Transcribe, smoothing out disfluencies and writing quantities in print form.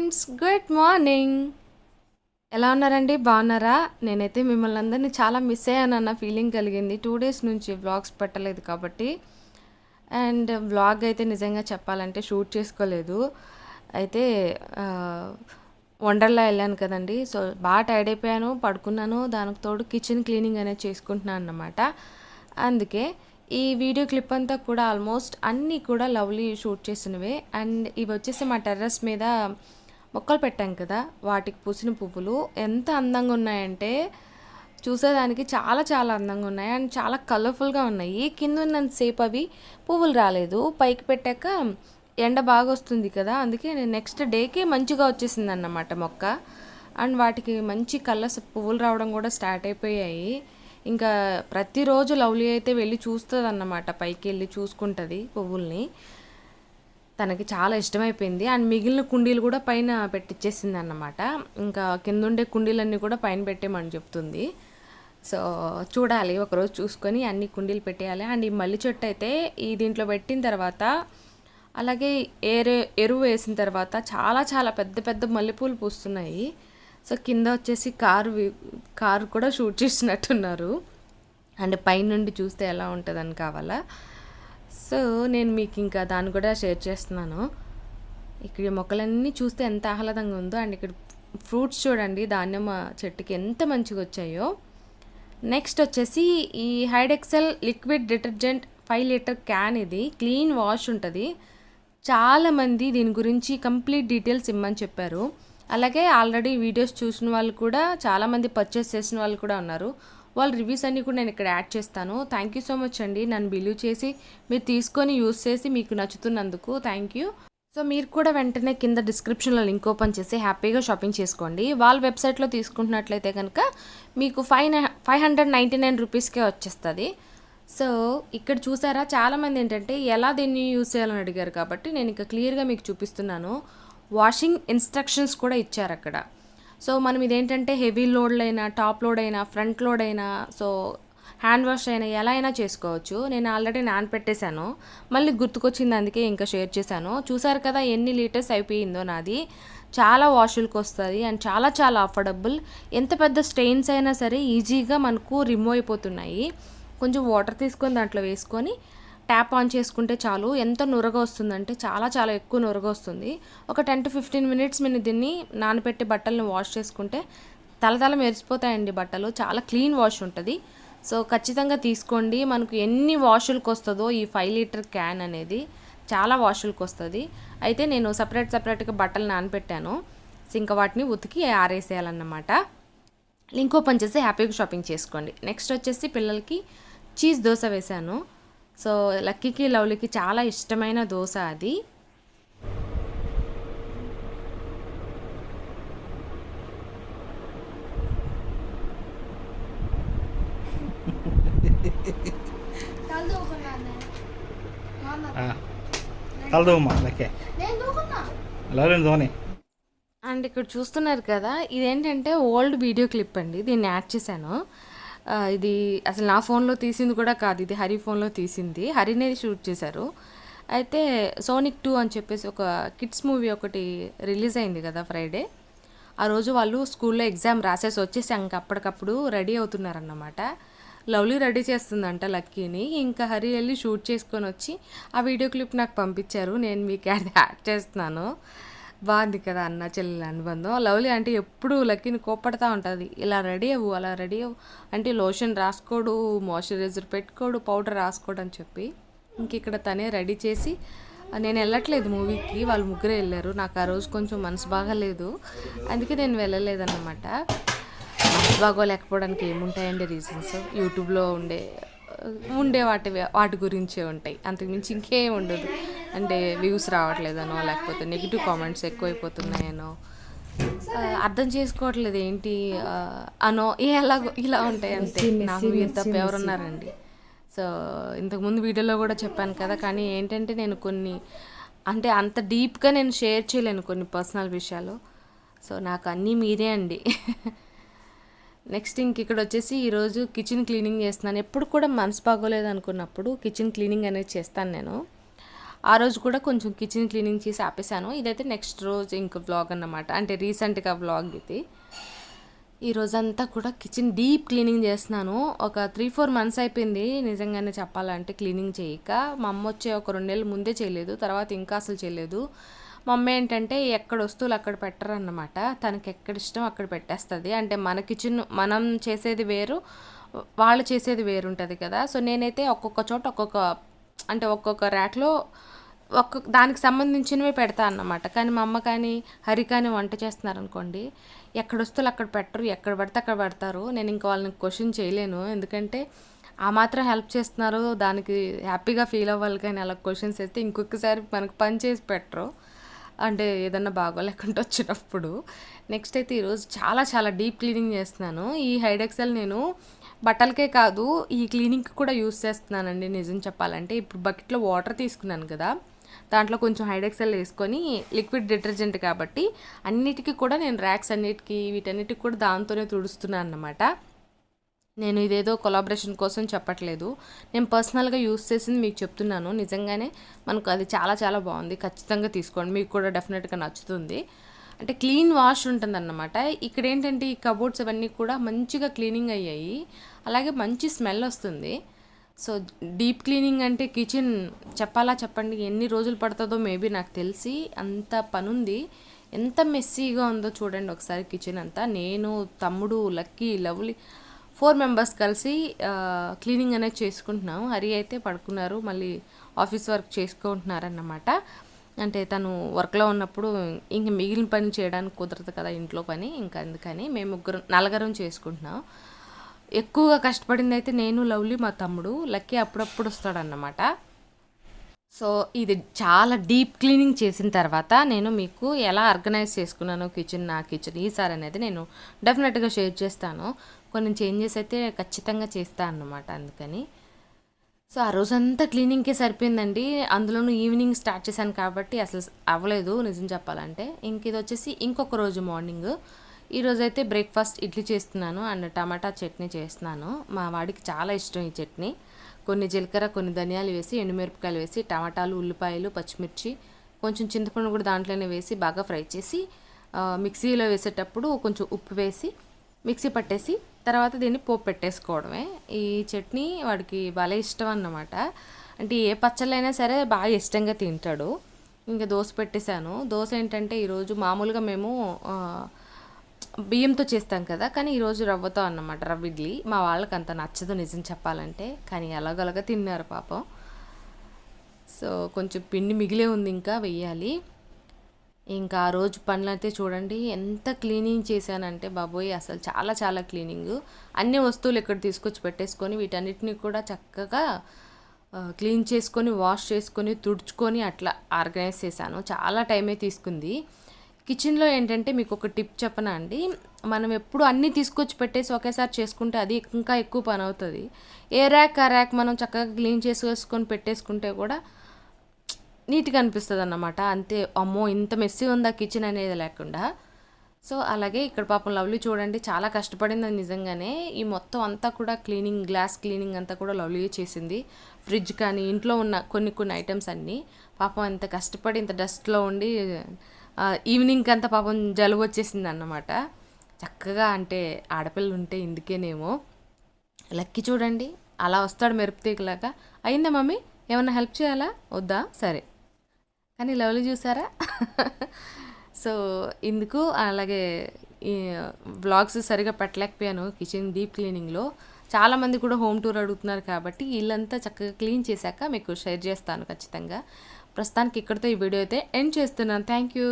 Friends, good morning. ఎలా ఉన్నారండి? బాగున్నారా? నేనైతే మిమ్మల్ని అందరినీ చాలా మిస్ అయ్యానన్న ఫీలింగ్ కలిగింది. 2 డేస్ నుంచి వ్లాగ్స్ పెట్టలేదు కాబట్టి. అండ్ వ్లాగ్ అయితే నిజంగా చెప్పాలంటే షూట్ చేసుకోలేదు. అయితే వండర్లా వెళ్ళాను కదండి. సో బాగా టైర్డ్ అయిపోయాను, పడుకున్నాను. దానికి తోడు కిచెన్ క్లీనింగ్ అనేది చేసుకుంటున్నాను అన్నమాట. అందుకే ఈ వీడియో క్లిప్ అంతా కూడా ఆల్మోస్ట్ అన్నీ కూడా లవ్లీ షూట్ చేసినవే. అండ్ ఇవి వచ్చేసి మా టెర్రస్ మీద మొక్కలు పెట్టాం కదా, వాటికి పూసిన పువ్వులు ఎంత అందంగా ఉన్నాయంటే చూసేదానికి చాలా చాలా అందంగా ఉన్నాయి. అండ్ చాలా కలర్ఫుల్గా ఉన్నాయి. కింద ఉన్నంతసేపు అవి పువ్వులు రాలేదు, పైకి పెట్టాక ఎండ బాగా వస్తుంది కదా, అందుకే నేను నెక్స్ట్ డేకే మంచిగా వచ్చేసింది అన్నమాట మొక్క. అండ్ వాటికి మంచి కలర్స్ పువ్వులు రావడం కూడా స్టార్ట్ అయిపోయాయి. ఇంకా ప్రతిరోజు లవ్లీ అయితే వెళ్ళి చూస్తుంది అన్నమాట, పైకి వెళ్ళి చూసుకుంటుంది పువ్వుల్ని. తనకి చాలా ఇష్టమైపోయింది. అండ్ మిగిలిన కుండీలు కూడా పైన పెట్టించేసింది అన్నమాట. ఇంకా కింద ఉండే కుండీలన్నీ కూడా పైన పెట్టేమని చెప్తుంది. సో చూడాలి, ఒకరోజు చూసుకొని అన్ని కుండీలు పెట్టేయాలి. అండ్ ఈ మల్లి చెట్టు అయితే ఈ దీంట్లో పెట్టిన తర్వాత, అలాగే ఎరువు వేసిన తర్వాత చాలా చాలా పెద్ద పెద్ద మల్లెపూలు పూస్తున్నాయి. సో కింద వచ్చేసి కారు కూడా షూట్ చేసినట్టున్నారు. అండ్ పైనుండి చూస్తే ఎలా ఉంటుందని కావాలా. సో నేను మీకు ఇంకా దాన్ని కూడా షేర్ చేస్తున్నాను. ఇక్కడ మొక్కలన్నీ చూస్తే ఎంత ఆహ్లాదంగా ఉందో. అండ్ ఇక్కడ ఫ్రూట్స్ చూడండి, దానిమ్మ చెట్టుకి ఎంత మంచిగా వచ్చాయో. నెక్స్ట్ వచ్చేసి ఈ హైడెక్సెల్ లిక్విడ్ డిటర్జెంట్ 5 లీటర్ క్యాన్. ఇది క్లీన్ వాష్ ఉంటుంది. చాలామంది దీని గురించి కంప్లీట్ డీటెయిల్స్ ఇమ్మని చెప్పారు. అలాగే ఆల్రెడీ వీడియోస్ చూసిన వాళ్ళు కూడా చాలామంది పర్చేస్ చేసిన వాళ్ళు కూడా ఉన్నారు. వాళ్ళ రివ్యూస్ అన్నీ కూడా నేను ఇక్కడ యాడ్ చేస్తాను. థ్యాంక్ యూ సో మచ్ అండి, నన్ను బిలీవ్ చేసి మీరు తీసుకొని యూస్ చేసి మీకు నచ్చుతున్నందుకు థ్యాంక్ యూ. సో మీరు కూడా వెంటనే కింద డిస్క్రిప్షన్లో లింక్ ఓపెన్ చేసి హ్యాపీగా షాపింగ్ చేసుకోండి. వాళ్ళ వెబ్సైట్లో తీసుకుంటున్నట్లయితే కనుక మీకు 599 రూపీస్కే వచ్చేస్తుంది. సో ఇక్కడ చూసారా, చాలామంది ఏంటంటే ఎలా దీన్ని యూస్ చేయాలని అడిగారు కాబట్టి నేను ఇంకా క్లియర్గా మీకు చూపిస్తున్నాను. వాషింగ్ ఇన్స్ట్రక్షన్స్ కూడా ఇచ్చారు అక్కడ. సో మనం ఇదేంటంటే హెవీ లోడ్లైనా, టాప్ లోడ్ అయినా, ఫ్రంట్ లోడ్ అయినా, సో హ్యాండ్ వాష్ అయినా ఎలా అయినా చేసుకోవచ్చు. నేను ఆల్రెడీ నానపెట్టేశాను, మళ్ళీ గుర్తుకొచ్చింది అందుకే ఇంకా షేర్ చేశాను. చూసారు కదా ఎన్ని లీటర్స్ అయిపోయిందో నాది. చాలా వాషులకు వస్తుంది అండ్ చాలా చాలా అఫోర్డబుల్. ఎంత పెద్ద స్టెయిన్స్ అయినా సరే ఈజీగా మనకు రిమూవ్ అయిపోతున్నాయి. కొంచెం వాటర్ తీసుకొని దాంట్లో వేసుకొని ట్యాప్ ఆన్ చేసుకుంటే చాలు. ఎంత నురగ వస్తుందంటే చాలా చాలా ఎక్కువ నురగ వస్తుంది. ఒక 10 to 15 మినిట్స్ మీరు దీన్ని నానబెట్టి బట్టలను వాష్ చేసుకుంటే తలతల మెరిసిపోతాయండి బట్టలు. చాలా క్లీన్ వాష్ ఉంటుంది. సో ఖచ్చితంగా తీసుకోండి. మనకు ఎన్ని వాషులకు వస్తుందో ఈ 5 లీటర్ క్యాన్ అనేది చాలా వాషులకు వస్తుంది. అయితే నేను సపరేట్గా బట్టలు నానబెట్టాను. ఇంకా వాటిని ఉతికి ఆరేసేయాలన్నమాట. లింక్ ఓపెన్ చేసి హ్యాపీగా షాపింగ్ చేసుకోండి. నెక్స్ట్ వచ్చేసి పిల్లలకి చీజ్ దోశ వేశాను. సో లక్కీకి లవ్లీకి చాలా ఇష్టమైన దోశ అది. అండ్ ఇక్కడ చూస్తున్నారు కదా, ఇదేంటంటే ఓల్డ్ వీడియో క్లిప్ అండి, దీన్ని యాడ్ చేశాను. ఇది అసలు నా ఫోన్లో తీసింది కూడా కాదు, ఇది హరి ఫోన్లో తీసింది. హరినే షూట్ చేశారు. అయితే సోనిక్ 2 అని చెప్పేసి ఒక కిడ్స్ మూవీ ఒకటి రిలీజ్ అయింది కదా ఫ్రైడే. ఆ రోజు వాళ్ళు స్కూల్లో ఎగ్జామ్ రాసేసి వచ్చేసి ఇంకా అప్పటికప్పుడు రెడీ అవుతున్నారన్నమాట. లవ్లీ రెడీ చేస్తుందంట లక్కీని. ఇంకా హరి వెళ్ళి షూట్ చేసుకొని వచ్చి ఆ వీడియో క్లిప్ నాకు పంపించారు. నేను మీకు యాడ్ చేస్తున్నాను. బాగుంది కదా అన్న చెల్లెల అనుబంధం. లవ్లీ అంటే ఎప్పుడు లక్కీని కోప్పడతా ఉంటుంది, ఇలా రెడీ అవ్వు అలా రెడీ అవ్వు అంటే లోషన్ రాసుకోడు, మాయిశ్చరైజర్ పెట్టుకోడు, పౌడర్ రాసుకోడు అని చెప్పి. ఇంక ఇక్కడ తనే రెడీ చేసి, నేను వెళ్ళట్లేదు మూవీకి, వాళ్ళు ముగ్గురే వెళ్ళారు. నాకు ఆ రోజు కొంచెం మనసు బాగాలేదు, అందుకే నేను వెళ్ళలేదన్నమాట. మనసు బాగోలేకపోవడానికి ఏముంటాయండి రీజన్స్, యూట్యూబ్లో ఉండే వాటి గురించే ఉంటాయి, అంతకుమించి ఇంకేం ఉండదు. అంటే వ్యూస్ రావట్లేదనో, లేకపోతే నెగిటివ్ కామెంట్స్ ఎక్కువైపోతున్నాయనో, అర్థం చేసుకోవట్లేదు ఏంటి అనో, ఎలాగో ఇలా ఉంటాయి అంతే. నాకు ఎంత ఎవరున్నారండి. సో ఇంతకుముందు వీడియోలో కూడా చెప్పాను కదా, కానీ ఏంటంటే నేను కొన్ని అంటే అంత డీప్గా నేను షేర్ చేయలేను కొన్ని పర్సనల్ విషయాలు. సో నాకు అన్నీ మీరే అండి. నెక్స్ట్ ఇక్కడ వచ్చేసి ఈరోజు కిచెన్ క్లీనింగ్ చేస్తున్నాను. ఎప్పుడు కూడా మనసు బాగోలేదు అనుకున్నప్పుడు కిచెన్ క్లీనింగ్ అనేది చేస్తాను నేను. ఆ రోజు కూడా కొంచెం కిచెన్ క్లీనింగ్ చేసి ఆపేసాను. ఇదైతే నెక్స్ట్ రోజు ఇంక వ్లాగ్ అన్నమాట. అంటే రీసెంట్గా వ్లాగ్ ఇది. ఈ రోజంతా కూడా కిచెన్ డీప్ క్లీనింగ్ చేస్తున్నాను. ఒక 3-4 మంత్స్ అయిపోయింది నిజంగానే చెప్పాలంటే క్లీనింగ్ చేయక. మా అమ్మ వచ్చే ఒక 2 నెలల ముందే చేయలేదు, తర్వాత ఇంకా అసలు చేయలేదు. మా అమ్మ ఏంటంటే ఎక్కడ వస్తువులు అక్కడ పెట్టరన్నమాట. తనకి ఎక్కడ ఇష్టం అక్కడ పెట్టేస్తుంది. అంటే మన కిచెన్ మనం చేసేది వేరు, వాళ్ళు చేసేది వేరు ఉంటుంది కదా. సో నేనైతే ఒక్కొక్క చోట ఒక్కొక్క ర్యాక్లో ఒక్కొక్క దానికి సంబంధించినవి పెడతా అన్నమాట. కానీ మా అమ్మ కానీ హరి కానీ వంట చేస్తున్నారనుకోండి, ఎక్కడ వస్తువులు అక్కడ పెట్టరు, ఎక్కడ పడితే అక్కడ పెడతారు. నేను ఇంకా వాళ్ళని క్వశ్చన్ చేయలేను, ఎందుకంటే ఆ మాత్రం హెల్ప్ చేస్తున్నారు, దానికి హ్యాపీగా ఫీల్ అవ్వాలి. కానీ అలా క్వశ్చన్స్ వేస్తే ఇంకొకసారి మనకు పని చేసి పెట్టరు, అంటే ఏదన్నా బాగోలేకుండా వచ్చినప్పుడు. నెక్స్ట్ అయితే ఈరోజు చాలా చాలా డీప్ క్లీనింగ్ చేస్తున్నాను. ఈ హైడెక్సెల్ నేను బట్టలకే కాదు ఈ క్లీనింగ్కి కూడా యూస్ చేస్తున్నానండి నిజం చెప్పాలంటే. ఇప్పుడు బకెట్లో వాటర్ తీసుకున్నాను కదా, దాంట్లో కొంచెం హైడెక్సెల్ వేసుకొని, లిక్విడ్ డిటర్జెంట్ కాబట్టి అన్నిటికీ కూడా నేను ర్యాక్స్ అన్నిటికీ వీటన్నిటికి కూడా దాంతోనే తుడుస్తున్నాను అన్నమాట. నేను ఇదేదో కొలాబరేషన్ కోసం చెప్పట్లేదు, నేను పర్సనల్గా యూస్ చేసింది మీకు చెప్తున్నాను. నిజంగానే మనకు అది చాలా చాలా బాగుంది, ఖచ్చితంగా తీసుకోండి, మీకు కూడా డెఫినెట్గా నచ్చుతుంది. అంటే క్లీన్ వాష్ ఉంటుందన్నమాట. ఇక్కడ ఏంటంటే ఈ కబోర్డ్స్ అవన్నీ కూడా మంచిగా క్లీనింగ్ అయ్యాయి, అలాగే మంచి స్మెల్ వస్తుంది. సో డీప్ క్లీనింగ్ అంటే కిచెన్ చెప్పండి ఎన్ని రోజులు పడుతుందో మేబీ నాకు తెలిసి అంత పనుంది. ఎంత మెస్సీగా ఉందో చూడండి ఒకసారి కిచెన్ అంతా. నేను, తమ్ముడు, లక్కీ, లవ్లీ 4 మెంబర్స్ కలిసి క్లీనింగ్ అనేది చేసుకుంటున్నాం. హరి అయితే పడుకున్నారు, మళ్ళీ ఆఫీస్ వర్క్ చేసుకుంటున్నారన్నమాట. అంటే తను వర్క్లో ఉన్నప్పుడు ఇంక మిగిలిన పని చేయడానికి కుదరదు కదా ఇంట్లో పని, ఇంకా అందుకని మేము నలుగురం చేసుకుంటున్నాం. ఎక్కువగా కష్టపడింది అయితే నేను, లవ్లీ, మా తమ్ముడు. లక్కీ అప్పుడప్పుడు వస్తాడన్నమాట. సో ఇది చాలా డీప్ క్లీనింగ్ చేసిన తర్వాత నేను మీకు ఎలా ఆర్గనైజ్ చేసుకున్నాను నా కిచెన్ ఈసారి అనేది నేను డెఫినెట్గా షేర్ చేస్తాను. కొన్ని చేంజెస్ అయితే ఖచ్చితంగా చేస్తాను అన్నమాట. అందుకని సో ఆ రోజంతా క్లీనింగ్కే సరిపోయిందండి. అందులోనూ ఈవినింగ్ స్టార్ట్ చేశాను కాబట్టి అసలు అవ్వలేదు నిజం చెప్పాలంటే. ఇది వచ్చేసి ఇంకొక రోజు మార్నింగ్. ఈరోజైతే బ్రేక్ఫాస్ట్ ఇడ్లీ చేస్తున్నాను అండ్ టమాటా చట్నీ చేస్తున్నాను. మా వాడికి చాలా ఇష్టం ఈ చట్నీ. కొన్ని జీలకర్ర, కొన్ని ధనియాలు వేసి, ఎండుమిరపకాయలు వేసి, టమాటాలు, ఉల్లిపాయలు, పచ్చిమిర్చి, కొంచెం చింతపండు కూడా దాంట్లోనే వేసి బాగా ఫ్రై చేసి మిక్సీలో వేసేటప్పుడు కొంచెం ఉప్పు వేసి మిక్సీ పట్టేసి తర్వాత దీన్ని పోపు పెట్టేసుకోవడమే. ఈ చట్నీ వాడికి భలే ఇష్టం అన్నమాట. అంటే ఏ పచ్చళ్ళైనా సరే బాగా ఇష్టంగా తింటాడు. ఇంకా దోశ పెట్టేశాను. దోశ ఏంటంటే ఈరోజు మామూలుగా మేము బియ్యంతో చేస్తాం కదా, కానీ ఈరోజు రవ్వతో అన్నమాట, రవ్వ ఇడ్లీ. మా వాళ్ళకి అంత నచ్చదు నిజం చెప్పాలంటే, కానీ ఎలాగోలాగా తిన్నారు పాపం. సో కొంచెం పిండి మిగిలే ఉంది, ఇంకా వెయ్యాలి. ఇంకా ఆ రోజు పనులు అయితే చూడండి ఎంత క్లీనింగ్ చేశానంటే బాబోయ్, అసలు చాలా చాలా క్లీనింగ్. అన్ని వస్తువులు ఇక్కడ తీసుకొచ్చి పెట్టేసుకొని వీటన్నిటిని కూడా చక్కగా క్లీన్ చేసుకొని, వాష్ చేసుకొని, తుడుచుకొని అట్లా ఆర్గనైజ్ చేశాను. చాలా టైమే తీసుకుంది. కిచెన్లో ఏంటంటే మీకు ఒక టిప్ చెప్పనా అండి, మనం ఎప్పుడు అన్నీ తీసుకొచ్చి పెట్టేసి ఒకేసారి చేసుకుంటే అది ఇంకా ఎక్కువ పని అవుతుంది. ఏ ర్యాక్ ఆ ర్యాక్ మనం చక్కగా క్లీన్ చేసుకొని పెట్టేసుకుంటే కూడా నీట్గా అనిపిస్తుంది అన్నమాట. అంతే, అమ్మో ఇంత మెస్సీ ఉందా కిచెన్ అనేది లేకుండా. సో అలాగే ఇక్కడ పాపం లవ్లీ చూడండి చాలా కష్టపడింది నిజంగానే. ఈ మొత్తం అంతా కూడా క్లీనింగ్, గ్లాస్ క్లీనింగ్ అంతా కూడా లవ్లీ చేసింది. ఫ్రిడ్జ్ కానీ ఇంట్లో ఉన్న కొన్ని ఐటమ్స్ అన్నీ పాపం ఎంత కష్టపడి ఇంత డస్ట్లో ఉండి ఈవినింగ్కి అంతా పాపం జలుబు వచ్చేసింది అన్నమాట. చక్కగా అంటే ఆడపిల్లలు ఉంటే ఇందుకేనేమో. లక్కీ చూడండి అలా వస్తాడు మెరుపుతీగలాగా. అయిందా మమ్మీ, ఏమన్నా హెల్ప్ చేయాలా వద్దా, సరే. కానీ లవ్లీ చూసారా. సో ఇందుకు అలాగే ఈ వ్లాగ్స్ సరిగా పెట్టలేకపోయాను కిచెన్ డీప్ క్లీనింగ్లో. చాలామంది కూడా హోమ్ టూర్ అడుగుతున్నారు కాబట్టి ఇల్లంతా చక్కగా క్లీన్ చేశాక మీకు షేర్ చేస్తాను ఖచ్చితంగా. ప్రస్తుతానికి ఇక్కడితో ఈ వీడియో అయితే ఎండ్ చేస్తున్నాను. Thank you.